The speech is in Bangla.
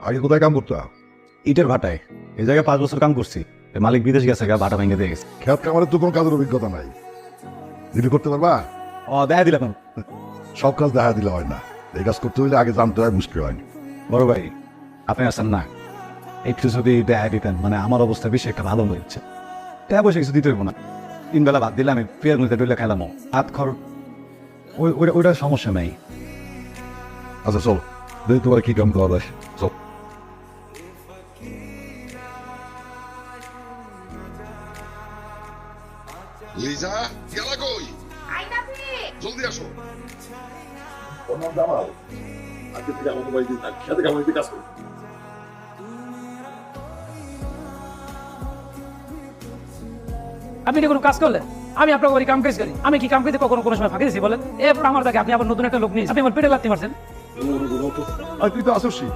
আগে কোথায় কাম করতো? ইটের ভাটায় এই জায়গায় 5 বছর কাম করছি। মালিক বিদেশ গেছে, ভাটা ভেঙে দিয়ে গেছে। খেত কামারের তো কোনো কাজের অভিজ্ঞতা নাই, দিদি করতে পারবা? দেখা দিলাম। সব কাজ দেখা দিলে হয় না, এই কাজ করতে হইলে আগে জানতে হয়, মুশকিল হয়। বড় ভাই আপনি আসেন না, একটু যদি দেখা দিতেন, মানে আমার অবস্থা বেশি একটা ভালো হয়েছে। টাকা পয়সা কিছু দিতে হইব না, 3 বেলা ভাত দিলে আমি পেয়ার মধ্যে ডইলে খেলাম, হাত খর ওইটা সমস্যা নাই। আচ্ছা চল, দেখি তোমার কি কাম করা যায়, চল। লিজা গেলা কই? আইতাছি। জলদি আসো। ওর নাম জামাল, আজকে থেকে আমাদের বাড়িতে খেতে কামাইতে কাজ করি। আপনি কি কোনো কাজ করলেন? আমি আপনার বাড়ি কাম কাজ করি, আমি কি কাম করতে কখনো কোনো সময় ফাঁকি দিয়েছি বলেন? এরপর আমার দেখে আপনি আবার নতুন একটা লোক নিয়ে আপনি আমার পেটে লাগতে পারছেন। তুই তো আসছি।